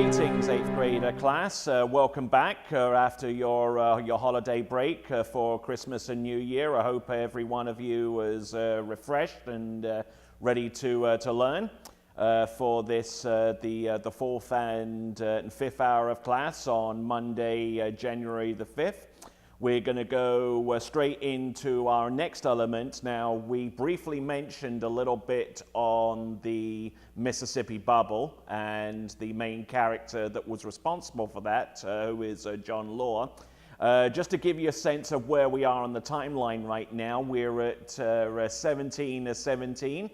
Greetings, 8th grader class. Welcome back after your holiday break for Christmas and New Year. I hope every one of you is refreshed and ready to learn for this the fourth and fifth hour of class on Monday, January the 5th. We're going to go straight into our next element. Now, we briefly mentioned a little bit on the Mississippi Bubble and the main character that was responsible for that, who is John Law. Just to give you a sense of where we are on the timeline right now, we're at 1717.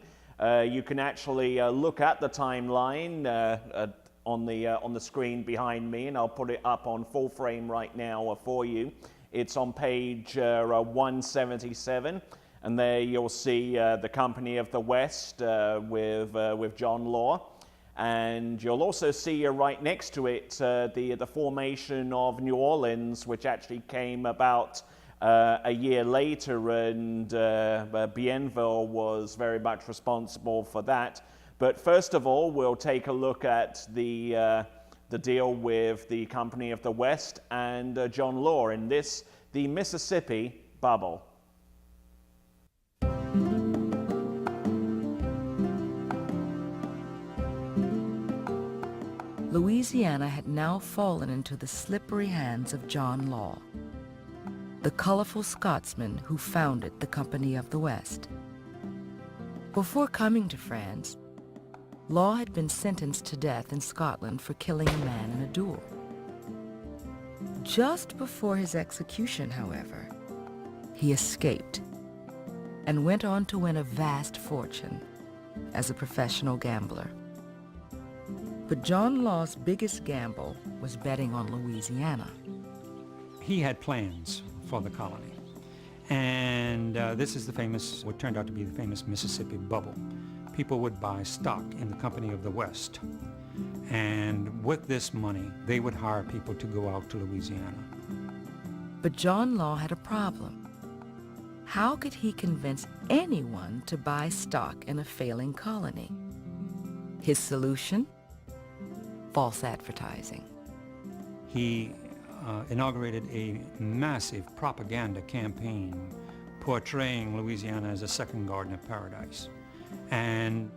You can actually look at the timeline on the screen behind me, and I'll put it up on full frame right now for you. It's on page 177, and there you'll see the Company of the West with John Law, and you'll also see right next to it the formation of New Orleans, which actually came about a year later, and Bienville was very much responsible for that. But first of all, we'll take a look at the deal with the Company of the West and John Law in this, the Mississippi Bubble. Louisiana had now fallen into the slippery hands of John Law, the colorful Scotsman who founded the Company of the West. Before coming to France, Law had been sentenced to death in Scotland for killing a man in a duel. Just before his execution, however, he escaped and went on to win a vast fortune as a professional gambler. But John Law's biggest gamble was betting on Louisiana. He had plans for the colony, and this is the famous, what turned out to be the famous Mississippi Bubble. People would buy stock in the Company of the West, and with this money, they would hire people to go out to Louisiana. But John Law had a problem. How could he convince anyone to buy stock in a failing colony? His solution? False advertising. He inaugurated a massive propaganda campaign portraying Louisiana as a second Garden of Paradise. And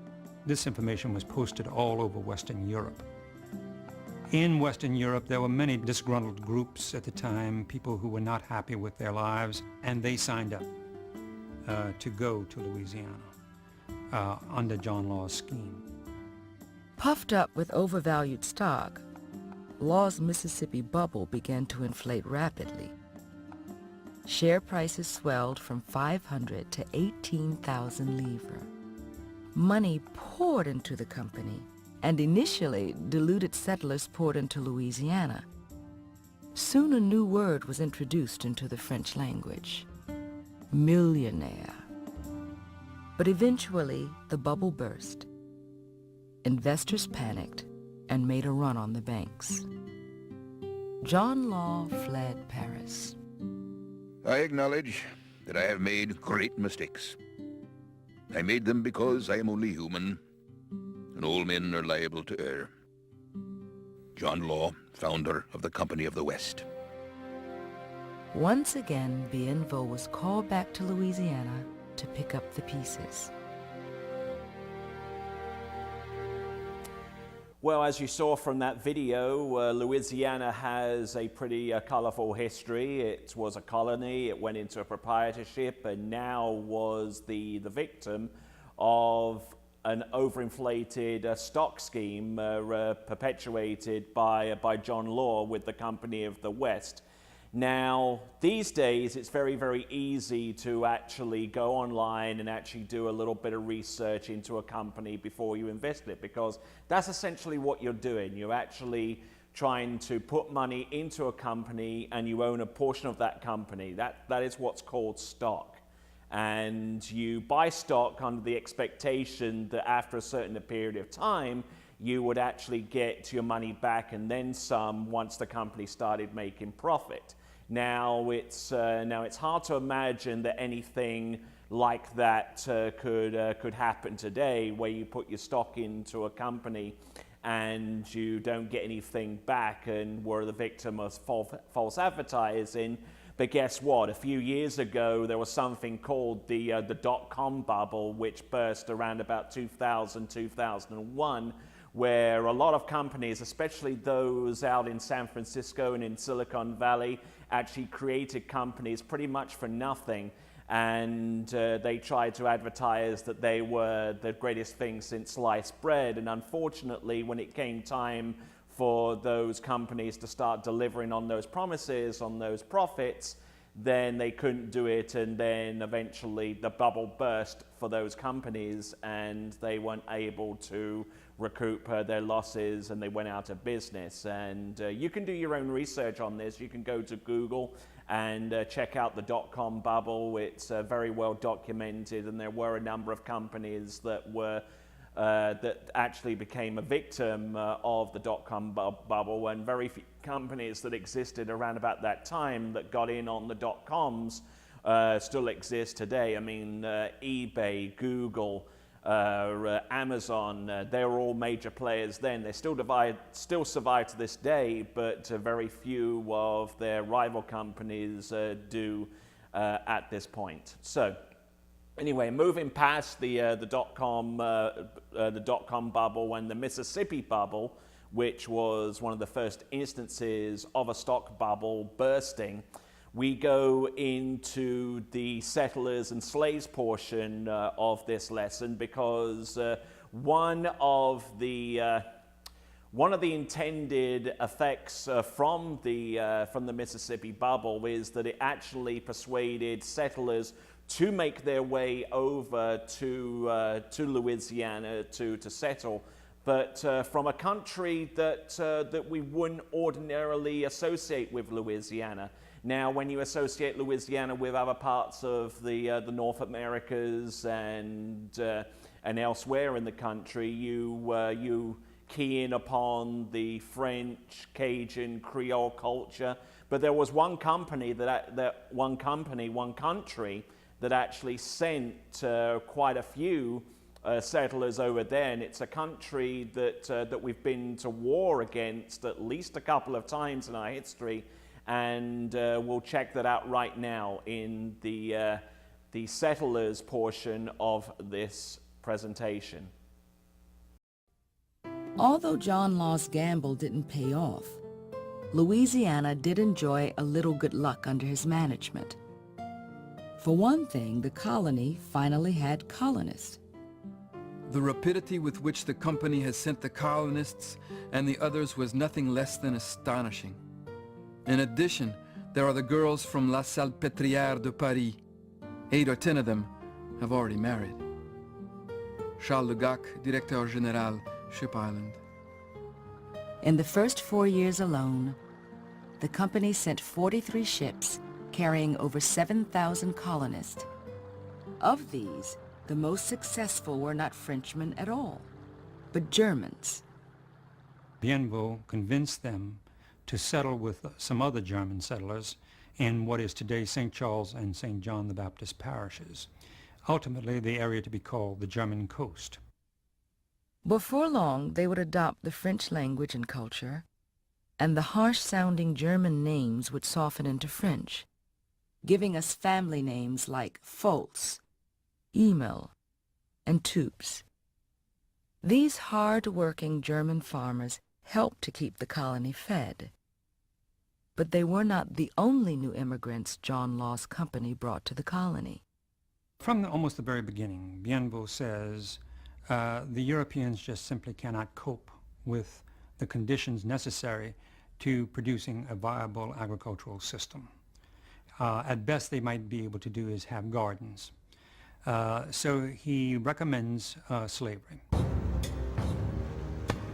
this information was posted all over Western Europe. In Western Europe, there were many disgruntled groups at the time, people who were not happy with their lives, and they signed up to go to Louisiana under John Law's scheme. Puffed up with overvalued stock, Law's Mississippi Bubble began to inflate rapidly. Share prices swelled from 500 to 18,000 livres. Money poured into the company, and initially deluded settlers poured into Louisiana. Soon a new word was introduced into the French language: millionaire. But eventually, the bubble burst. Investors panicked and made a run on the banks. John Law fled Paris. I acknowledge that I have made great mistakes. I made them because I am only human, and all men are liable to err. John Law, founder of the Company of the West. Once again, Bienville was called back to Louisiana to pick up the pieces. Well, as you saw from that video, Louisiana has a pretty colorful history. It was a colony, it went into a proprietorship, and now was the victim of an overinflated stock scheme perpetuated by John Law with the Company of the West. Now, these days, it's very, very easy to actually go online and actually do a little bit of research into a company before you invest in it, because that's essentially what you're doing. You're actually trying to put money into a company and you own a portion of that company. That is what's called stock. And you buy stock under the expectation that after a certain period of time, you would actually get your money back and then some once the company started making profit. Now it's hard to imagine that anything like that could happen today, where you put your stock into a company and you don't get anything back and were the victim of false advertising. But guess what? A few years ago, there was something called the dot-com bubble, which burst around about 2000, 2001, where a lot of companies, especially those out in San Francisco and in Silicon Valley, actually created companies pretty much for nothing. And they tried to advertise that they were the greatest thing since sliced bread. And unfortunately, when it came time for those companies to start delivering on those promises, on those profits, then they couldn't do it, and then eventually the bubble burst for those companies and they weren't able to recoup their losses, and they went out of business. And you can do your own research on this. You can go to Google and check out the dot-com bubble. It's very well documented, and there were a number of companies that were that actually became a victim of the dot-com bubble, and very few companies that existed around about that time that got in on the dot-coms still exist today. I mean, eBay, Google, Amazon, they were all major players then. They still survive to this day, but very few of their rival companies do at this point. So anyway, moving past the dot-com bubble and the Mississippi bubble, which was one of the first instances of a stock bubble bursting, we go into the settlers and slaves portion of this lesson, because one of the intended effects from the Mississippi bubble is that it actually persuaded settlers to make their way over to Louisiana to settle, but from a country that we wouldn't ordinarily associate with Louisiana. Now, when you associate Louisiana with other parts of the North Americas and elsewhere in the country, you key in upon the French, Cajun, Creole culture. But there was one country that actually sent quite a few settlers over there, and it's a country that we've been to war against at least a couple of times in our history, and we'll check that out right now in the settlers portion of this presentation. Although John Law's gamble didn't pay off, Louisiana did enjoy a little good luck under his management. For one thing, the colony finally had colonists. The rapidity with which the company has sent the colonists and the others was nothing less than astonishing. In addition, there are the girls from La Salpêtrière de Paris. 8 or 10 of them have already married. Charles Legac, Directeur Général, Ship Island. In the first 4 years alone, the company sent 43 ships carrying over 7,000 colonists. Of these, the most successful were not Frenchmen at all, but Germans. Bienville convinced them to settle with some other German settlers in what is today St. Charles and St. John the Baptist parishes, ultimately the area to be called the German coast. Before long, they would adopt the French language and culture, and the harsh-sounding German names would soften into French, giving us family names like Foltz, Emil, and Toups. These hard-working German farmers helped to keep the colony fed. But they were not the only new immigrants John Law's company brought to the colony. From almost the very beginning, Bienville says the Europeans just simply cannot cope with the conditions necessary to producing a viable agricultural system. At best, they might be able to do is have gardens. So he recommends slavery.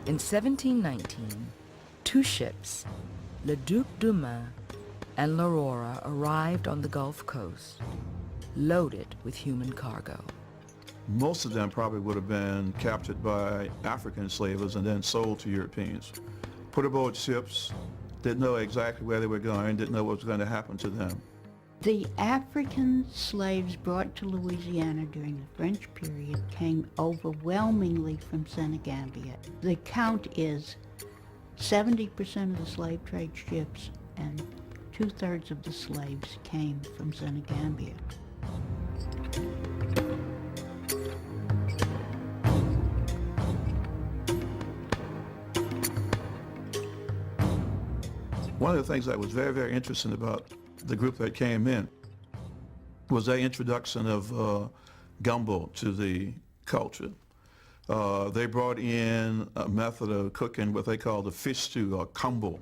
In 1719, 2 ships, Le Duc d'Umain and l'Aurora, arrived on the Gulf Coast, loaded with human cargo. Most of them probably would have been captured by African slavers and then sold to Europeans. Put aboard ships, didn't know exactly where they were going, didn't know what was going to happen to them. The African slaves brought to Louisiana during the French period came overwhelmingly from Senegambia. The count is 70% of the slave trade ships and 2/3 of the slaves came from Senegambia. One of the things that was very, very interesting about the group that came in was their introduction of gumbo to the culture. They brought in a method of cooking what they call the fish stew, or kumbo.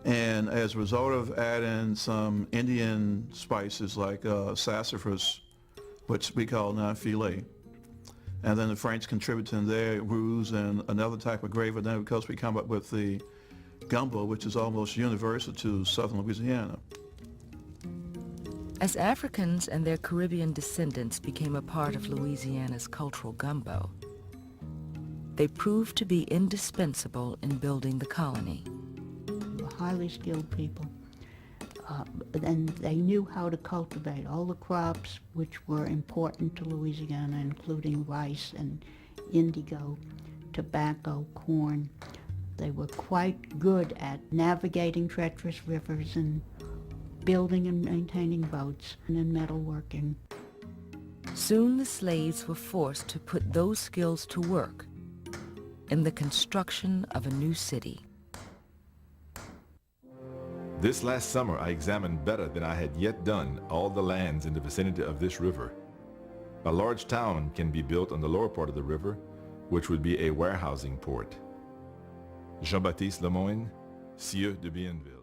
And as a result of adding some Indian spices like sassafras, which we call nan-filet, and then the French contributing their ruse and another type of gravy, then of course we come up with the gumbo, which is almost universal to southern Louisiana. As Africans and their Caribbean descendants became a part of Louisiana's cultural gumbo, they proved to be indispensable in building the colony. They were highly skilled people, and they knew how to cultivate all the crops which were important to Louisiana, including rice and indigo, tobacco, corn. They were quite good at navigating treacherous rivers and building and maintaining boats and in metalworking. Soon the slaves were forced to put those skills to work in the construction of a new city. This last summer, I examined better than I had yet done all the lands in the vicinity of this river. A large town can be built on the lower part of the river, which would be a warehousing port. Jean-Baptiste Lemoyne, Sieur de Bienville.